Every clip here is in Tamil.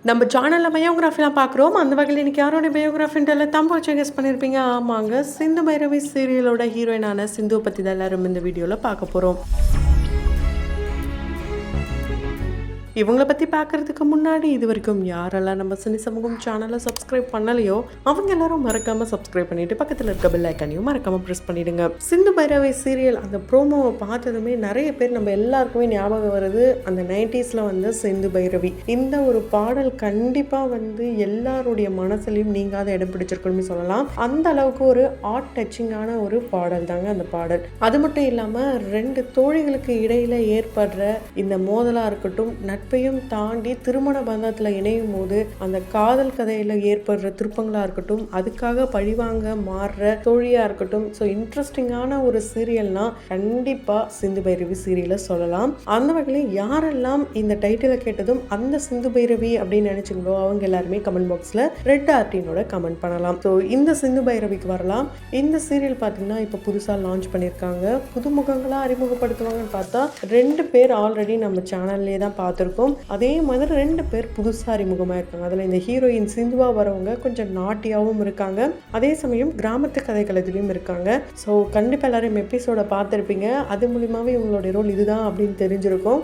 நம்ம சேனலில் பயோகிராஃபிலாம் பார்க்குறோம். அந்த வகையில் இன்னைக்கு யாரோட பயோகிராஃபின்ட்டு தம்பு வச்சு கெஸ் பண்ணியிருப்பீங்க. ஆமாங்க, சிந்து பைரவி சீரியலோட ஹீரோயினான சிந்துவை பற்றி தான் எல்லாரும் இந்த வீடியோவில் பார்க்க போகிறோம். இவங்கள பற்றி பார்க்குறதுக்கு முன்னாடி இது வரைக்கும் யாரெல்லாம் நம்ம சினி சமூகம் சேனலை சப்ஸ்கிரைப் பண்ணலையோ அவங்க எல்லாரும் மறக்காமல் சப்ஸ்கிரைப் பண்ணிவிட்டு பக்கத்தில் இருக்க பெல் ஐக்கானையும் மறக்காமல் ப்ரெஸ் பண்ணிவிடுங்க. சிந்து பைரவி சீரியல் அந்த ப்ரோமோவை பார்த்ததுமே நிறைய பேர் நம்ம எல்லாருக்குமே ஞாபகம் வருது அந்த 90s வந்து சிந்து பைரவி. இந்த ஒரு பாடல் கண்டிப்பாக எல்லாருடைய மனசுலையும் நீங்காத இடம் பிடிச்சிருக்குன்னு சொல்லலாம். அந்த அளவுக்கு ஒரு ஆர்ட் டச்சிங்கான ஒரு பாடல் தாங்க அந்த பாடல். அது மட்டும் இல்லாமல் ரெண்டு தோழிகளுக்கு இடையில் ஏற்படுற இந்த மோதலாக இருக்கட்டும், நட்பையும் தாண்டி திருமண பந்தத்தில் இணையும் போது அந்த காதல் கதையில் ஏற்படுற திருப்பங்களாக இருக்கட்டும், அதுக்காக பழிவாங்க மாறுற தோழியாக இருக்கட்டும், ஸோ இன்ட்ரெஸ்டிங்கான ஒரு சீரியல்னா கண்டிப்பாக சிந்து பைரவி சீரியலை சொல்லலாம். அந்த வகையில் யாரெல்லாம் இந்த டைட்டிலை கேட்டதும் அந்த சிந்து பைரவி அப்படின்னு நினைச்சிங்களோ அவங்க எல்லாருமே கமெண்ட் பாக்ஸில் ரெட் ஆர்டினோட கமெண்ட் பண்ணலாம். ஸோ இந்த சிந்து பைரவிக்கு வரலாம். இந்த சீரியல் பார்த்தீங்கன்னா இப்போ புதுசாக லான்ச் பண்ணியிருக்காங்க. புதுமுகங்களாக அறிமுகப்படுத்துவாங்கன்னு பார்த்தா 2 பேர் ஆல்ரெடி நம்ம சேனல்லே தான் பார்த்துருக்கோம். அதே மாதிரி 2 பேர் புதுசாக அறிமுகமாக இருக்காங்க. அதில் இந்த ஹீரோயின் சிந்துவா வரவங்க கொஞ்சம் நாட்டியாகவும் இருக்காங்க, அதே சமயம் கிராமத்து கதைகளத்திலையும் இருக்காங்க. ஸோ கண்டிப்பாக எல்லாரும் எபிசோட பார்த்துருப்பீங்க. அது மூலியமாகவே இவங்களுடைய ரோல் இதுதான் அப்படின்னு தெரிஞ்சிருக்கும்.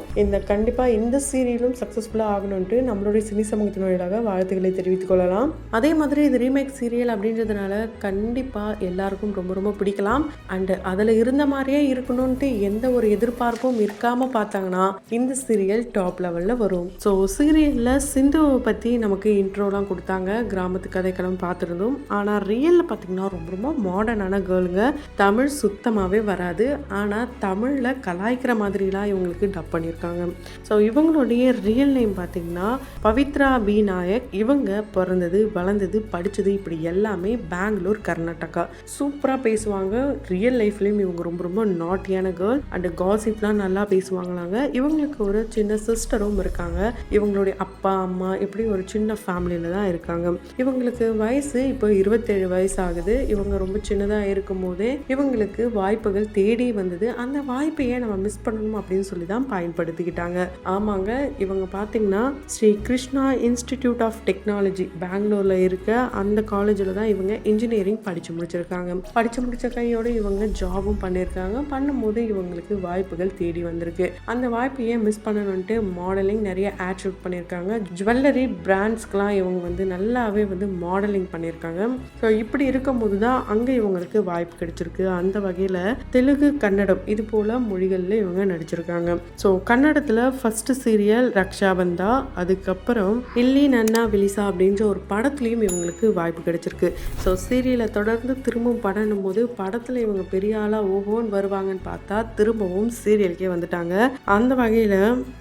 கண்டிப்பாக இந்த சீரியலும் சக்ஸஸ்ஃபுல்லாக ஆகணும்ட்டு நம்மளுடைய சினி சமூகத்தினராக வாழ்த்துக்களை தெரிவித்துக் கொள்ளலாம். அதே மாதிரி இது ரீமேக் சீரியல் அப்படின்றதுனால கண்டிப்பாக எல்லாருக்கும் ரொம்ப ரொம்ப பிடிக்கலாம். அண்ட் அதில் இருந்த மாதிரியே இருக்கணும்ட்டு எந்த ஒரு எதிர்பார்ப்பும் இருக்காமல் பார்த்தாங்கன்னா இந்த சீரியல் டாப் லெவலில் வரும். ஸோ சீரியலில் சிந்துவை பற்றி நமக்கு இன்ட்ரோலாம் கொடுத்தாங்க, கிராமத்து கதைக்களம் பார்த்துருந்தோம். ஆனால் ரியலில் பார்த்திங்கன்னா ரொம்ப ரொம்ப மாடர்னான கேர்ளுங்க. தமிழ் சுத்தமாகவே வராது, ஆனால் தமிழில் கலாய்க்கிற மாதிரிலாம் இவங்களுக்கு டப் பண்ணியிருக்காங்க. ஸோ இவங்களுடைய ரியல் நேம் பார்த்திங்கன்னா பவித்ரா பி நாயக். இவங்க பிறந்தது வளர்ந்தது படித்தது இப்படி எல்லாமே பெங்களூர், கர்நாடகா. சூப்பராக பேசுவாங்க. ரியல் லைஃப்லேயும் இவங்க ரொம்ப ரொம்ப நாட்டியான கேர்ள். அண்ட் காசிப்லாம் நல்லா பேசுவாங்களாங்க. இவங்களுக்கு ஒரு சின்ன சிஸ்டரும் இருக்காங்க. இவங்களுடைய அப்பா அம்மா இப்படி ஒரு சின்ன ஃபேமிலியில தான் இருக்காங்க. இவங்களுக்கு வயசு இப்போ 27 வயசு ஆகுது. இவங்க ரொம்ப சின்னதாக இருக்கும் போதே இவங்களுக்கு வாய்ப்புகள் தேடி வந்தது. அந்த வாய்ப்பையே நம்ம மிஸ் பண்ணணும் அப்படின்னு சொல்லி தான் பயன்படுத்திக்கிட்டாங்க. ஆமாங்க, இவங்க பார்த்தீங்கன்னா Sri Krishna institute of technology பெங்களூர்ல இருக்க அந்த காலேஜில் தான் இவங்க இன்ஜினியரிங் படித்து முடிச்சிருக்காங்க. படித்து முடிச்ச கையோடு இவங்க ஜாபும் பண்ணியிருக்காங்க. பண்ணும்போது இவங்களுக்கு வாய்ப்புகள் தேடி வந்திருக்கு. அந்த வாய்ப்பையே மிஸ் பண்ணணும்ட்டு மாடலிங் நிறைய ஆட் ஷூட் பண்ணியிருக்காங்க. ஜுவல்லரி பிராண்ட்ஸ்க்கெலாம் இவங்க நல்லாவே மாடலிங் பண்ணியிருக்காங்க. ஸோ இப்படி இருக்கும்போது தான் அங்கே இவங்களுக்கு வாய்ப்பு கிடைச்சிருக்கு. அந்த வகையில் தெலுங்கு, கன்னடம் இது போல் மொழிகளில் இவங்க நடிச்சிருக்காங்க. ஸோ கன்னடத்தில் ஃபர்ஸ்ட் சீரியல் ரக்ஷாபந்தா, அதுக்கப்புறம் இல்லி நன்னா விலிசா அப்படின்ற ஒரு படத்துலையும் இவங்களுக்கு வாய்ப்பு கிடைச்சிருக்கு. ஸோ சீரியலை தொடர்ந்து திரும்பவும் படணும் போது படத்தில் இவங்க பெரிய ஆளாக ஓஹோன்னு வருவாங்கன்னு பார்த்தா திரும்பவும் சீரியலுக்கே வந்துட்டாங்க. அந்த வகையில்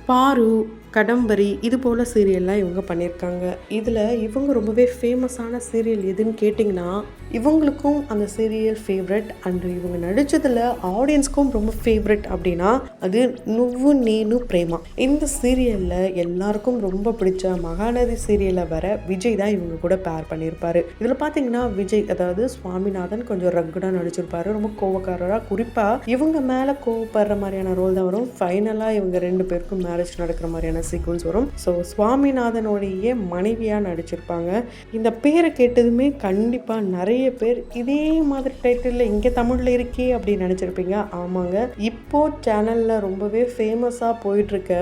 பாரு, கடம்பரி இது போல் சீரியல்லாம் இவங்க பண்ணியிருக்காங்க. இதில் இவங்க ரொம்பவே ஃபேமஸான சீரியல் எதுன்னு கேட்டிங்கன்னா இவங்களுக்கும் அந்த சீரியல் ஃபேவரட். அண்டு இவங்க நடித்ததில் ஆடியன்ஸ்க்கும் ரொம்ப ஃபேவரட் அப்படின்னா அது நுவ்வு நேனு பிரேமா. இந்த சீரியலில் எல்லாருக்கும் ரொம்ப பிடிச்ச மகாநதி சீரியலில் வர விஜய் தான் இவங்க கூட பேர் பண்ணியிருப்பார். இதில் பார்த்தீங்கன்னா விஜய் அதாவது சுவாமிநாதன் கொஞ்சம் ரக்குடாக நடிச்சிருப்பாரு, ரொம்ப கோவக்காரராக. குறிப்பாக இவங்க மேலே கோவப்படுற மாதிரியான ரோல் தான் வரும். ஃபைனலாக இவங்க 2 பேருக்கும் மேரேஜ் நடக்கிற மாதிரியான சீக்வன்ஸ் வரும். ஸோ சுவாமிநாதனுடைய மனைவியாக நடிச்சிருப்பாங்க. இந்த பேரை கேட்டதுமே கண்டிப்பாக நிறைய பேர் இதே மாதிரி டைட்டில் இங்கே தமிழில் இருக்கே அப்படின்னு நினச்சிருப்பீங்க. ஆமாங்க, இப்போ சேனலில் ரொம்பவே ஃபேமஸாக போயிட்டுருக்க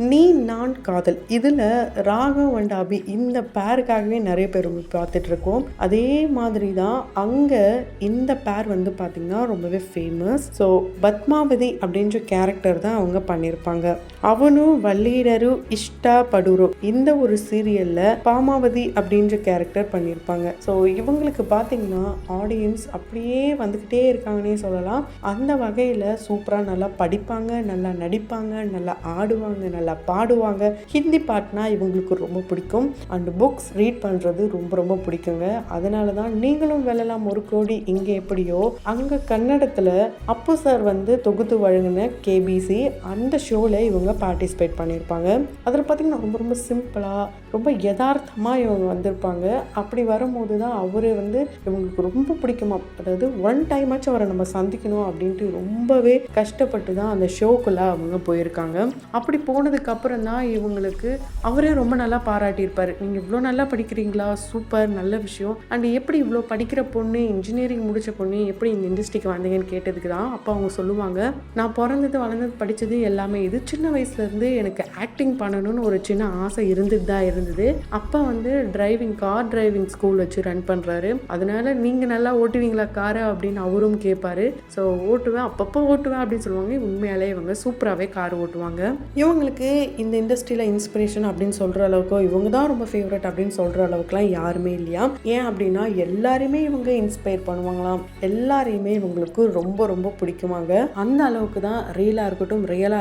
நீ நான் காதல், இதில் ராகவ் அண்ட் அபி இந்த பேருக்காகவே நிறைய பேர் பார்த்துட்ருக்கோம். அதே மாதிரி தான் அங்கே இந்த பேர் பார்த்திங்கன்னா ரொம்பவே ஃபேமஸ். ஸோ பத்மாவதி அப்படின்ற கேரக்டர் தான் அவங்க பண்ணியிருப்பாங்க. அவனும் வள்ளீரரு இஷ்டா படுரோ இந்த ஒரு சீரியல்ல பாமாவதி அப்படின்ற கேரக்டர் பண்ணியிருப்பாங்க. ஸோ இவங்களுக்கு பார்த்தீங்கன்னா ஆடியன்ஸ் அப்படியே வந்துக்கிட்டே இருக்காங்கன்னே சொல்லலாம். அந்த வகையில் சூப்பராக நல்லா படிப்பாங்க, நல்லா நடிப்பாங்க, நல்லா ஆடுவாங்க, நல்லா பாடுவாங்க. ஹிந்தி பாட்டுனா இவங்களுக்கு ரொம்ப பிடிக்கும். அண்ட் புக்ஸ் ரீட் பண்ணுறது ரொம்ப ரொம்ப பிடிக்குங்க. அதனால தான் நீங்களும் வெல்லலாம் ஒரு கோடி இங்கே எப்படியோ அங்கே கன்னடத்தில் அப்பு சார் தொகுத்து வழங்கின கேபிசி அந்த ஷோவில் இவங்க பார்ட்டிசிபேட் பண்ணியிருப்பாங்க. அதில் பார்த்திங்கன்னா ரொம்ப ரொம்ப சிம்பிளாக ரொம்ப யதார்த்தமாக இவங்க வந்திருப்பாங்க. அப்படி வரும்போது தான் அவர் இவங்களுக்கு ரொம்ப பிடிக்குமாம். அதாவது ஒன் டைம் ஆச்சும் அவரை நம்ம சந்திக்கணும் அப்படின்ட்டு ரொம்பவே கஷ்டப்பட்டு தான் அந்த ஷோக்குள்ளே அவங்க போயிருக்காங்க. அப்படி போனதுக்கு அப்புறம் தான் இவங்களுக்கு அவரே ரொம்ப நல்லா பாராட்டியிருப்பார். நீங்கள் இவ்வளோ நல்லா படிக்கிறீங்களா, சூப்பர், நல்ல விஷயம். அண்ட் எப்படி இவ்வளோ படிக்கிற பொண்ணு, இன்ஜினியரிங் முடித்த பொண்ணு எப்படி இந்த இண்டஸ்ட்ரிக்கு வந்தீங்கன்னு கேட்டதுக்கு தான் அப்போ அவங்க சொல்லுவாங்க, நான் பிறந்தது வளர்ந்தது படித்தது எல்லாமே இது. சின்ன வயசுலேருந்து எனக்கு ஆக்டிங் பண்ணணும்னு ஒரு சின்ன ஆசை இருந்துட்டு தான் இருந்தது. அப்பா வந்து கார் டிரைவிங் ஸ்கூல் வச்சு ரன் பண்ணுறாரு. அதனால நீங்கள் நல்லா ஓட்டுவீங்களா காரை அப்படின்னு அவரும் கேட்பாரு. ஸோ ஓட்டுவேன், அப்பப்போ ஓட்டுவேன் அப்படின்னு சொல்லுவாங்க. உண்மையாலே இவங்க சூப்பராகவே கார் ஓட்டுவாங்க. இவங்களுக்கு இந்த இண்டஸ்ட்ரியில் இன்ஸ்பிரேஷன் அப்படின்னு சொல்கிற அளவுக்கு இவங்க தான் ரொம்ப ஃபேவரட் அப்படின்னு சொல்கிற அளவுக்குலாம் யாருமே இல்லையா. ஏன் அப்படின்னா எல்லாருமே இவங்க இன்ஸ்பயர் பண்ணுவாங்களாம். எல்லாரையுமே இவங்களுக்கு ரொம்ப ரொம்ப பிடிக்குமாங்க. அந்த அளவுக்கு தான் ரியலாக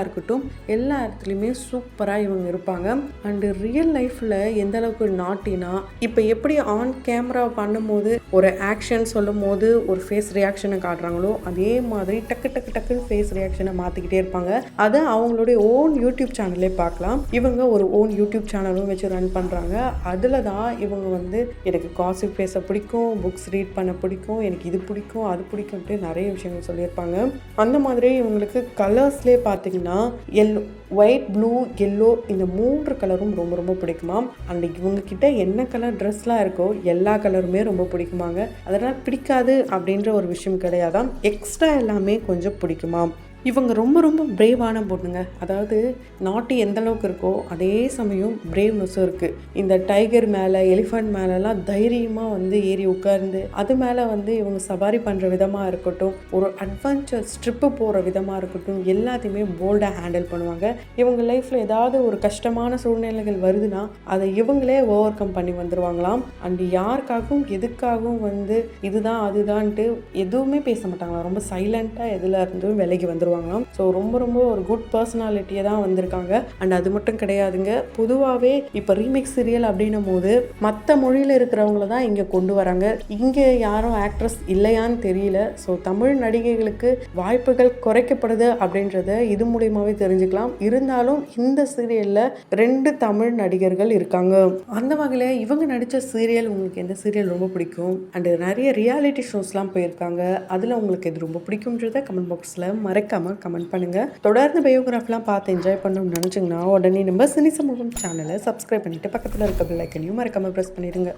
இருக்கட்டும் எல்லா இடத்துலையுமே சூப்பராக இவங்க இருப்பாங்க. அண்டு ரியல் லைஃப்பில் எந்த அளவுக்கு நாட்டினா இப்போ எப்படி ஆன் கேமரா பண்ணும்போது ஒரு ஆக்ஷன் சொல்லும் போது ஒரு ஃபேஸ் ரியாக்ஷனை காட்டுறாங்களோ அதே மாதிரி டக்குன்னு ஃபேஸ் ரியாக்ஷனை மாற்றிக்கிட்டே இருப்பாங்க. அதை அவங்களுடைய ஓன் யூடியூப் சேனல்லே பார்க்கலாம். இவங்க ஒரு ஓன் யூடியூப் சேனலும் வச்சு ரன் பண்ணுறாங்க. அதில் தான் இவங்க வந்து எனக்கு காசிப் பேச பிடிக்கும், புக்ஸ் ரீட் பண்ண பிடிக்கும், எனக்கு இது பிடிக்கும் அது பிடிக்கும்ட்டு நிறைய விஷயங்கள் சொல்லியிருப்பாங்க. அந்த மாதிரி இவங்களுக்கு கலர்ஸ்லேயே பார்த்தீங்கன்னா ஒயிட், ப்ளூ, எல்லோ இந்த 3 கலரும் ரொம்ப ரொம்ப பிடிக்குமா. அண்ட் இவங்க கிட்ட என்ன கலர் ட்ரெஸ்லாம் இருக்கோ எல்லா கலருமே ரொம்ப பிடிக்குமாங்க. அதனால் பிடிக்காது அப்படின்ற ஒரு விஷயம் கிடையாதான். எக்ஸ்ட்ரா எல்லாமே கொஞ்சம் பிடிக்குமா. இவங்க ரொம்ப ரொம்ப பிரேவான பொண்ணுங்க. அதாவது நாட்டி எந்த அளவுக்கு இருக்கோ அதே சமயம் பிரேவ்னஸும் இருக்குது. இந்த டைகர் மேலே, எலிஃபண்ட் மேலெலாம் தைரியமாக வந்து ஏறி உட்கார்ந்து அது மேலே வந்து இவங்க சவாரி பண்ணுற விதமாக இருக்கட்டும், ஒரு அட்வென்ச்சர் ட்ரிப்பு போகிற விதமாக இருக்கட்டும், எல்லாத்தையுமே போல்டாக ஹேண்டில் பண்ணுவாங்க. இவங்க லைஃப்பில் ஏதாவது ஒரு கஷ்டமான சூழ்நிலைகள் வருதுன்னா அதை இவங்களே ஓவர் கம் பண்ணி வந்துடுவாங்களாம். அண்ட் யாருக்காகவும் எதுக்காகவும் வந்து இதுதான் அதுதான்ட்டு எதுவுமே பேச மாட்டாங்களாம். ரொம்ப சைலண்ட்டாக எதில் இருந்தும் விலகி வந்துடுவாங்க. ஸோ ரொம்ப ரொம்ப ஒரு குட் பர்சனாலிட்டியை தான் வந்திருக்காங்க. அண்ட் அது மட்டும் கிடையாதுங்க, பொதுவாகவே இப்போ ரீமேக் சீரியல் அப்படின்னும் போது மற்ற மொழியில் இருக்கிறவங்கள தான் இங்கே கொண்டு வராங்க. இங்கே யாரும் ஆக்ட்ரஸ் இல்லையான்னு தெரியல. ஸோ தமிழ் நடிகைகளுக்கு வாய்ப்புகள் குறைக்கப்படுது அப்படின்றத இது மூலியமாகவே தெரிஞ்சுக்கலாம். இருந்தாலும் இந்த சீரியலில் 2 தமிழ் நடிகர்கள் இருக்காங்க. அந்த வகையில் இவங்க நடித்த சீரியல் உங்களுக்கு எந்த சீரியல் ரொம்ப பிடிக்கும்? அண்டு நிறைய ரியாலிட்டி ஷோஸ்லாம் போயிருக்காங்க. அதில் உங்களுக்கு எது ரொம்ப பிடிக்கும்ன்றத கமெண்ட் பாக்ஸில் மறக்காம கமெண்ட் பண்ணுங்க. தொடர்ந்து பயோகிராஃபிலாம் பார்த்து என்ஜாய் பண்ணணும்னு நினைச்சீங்கன்னா உடனே நம்ம சினி சமூகம் சேனலை சப்ஸ்கிரைப் பண்ணிட்டு பக்கத்தில் இருக்க பெல் ஐக்கனையும் மறக்காம பிரஸ் பண்ணிடுங்க.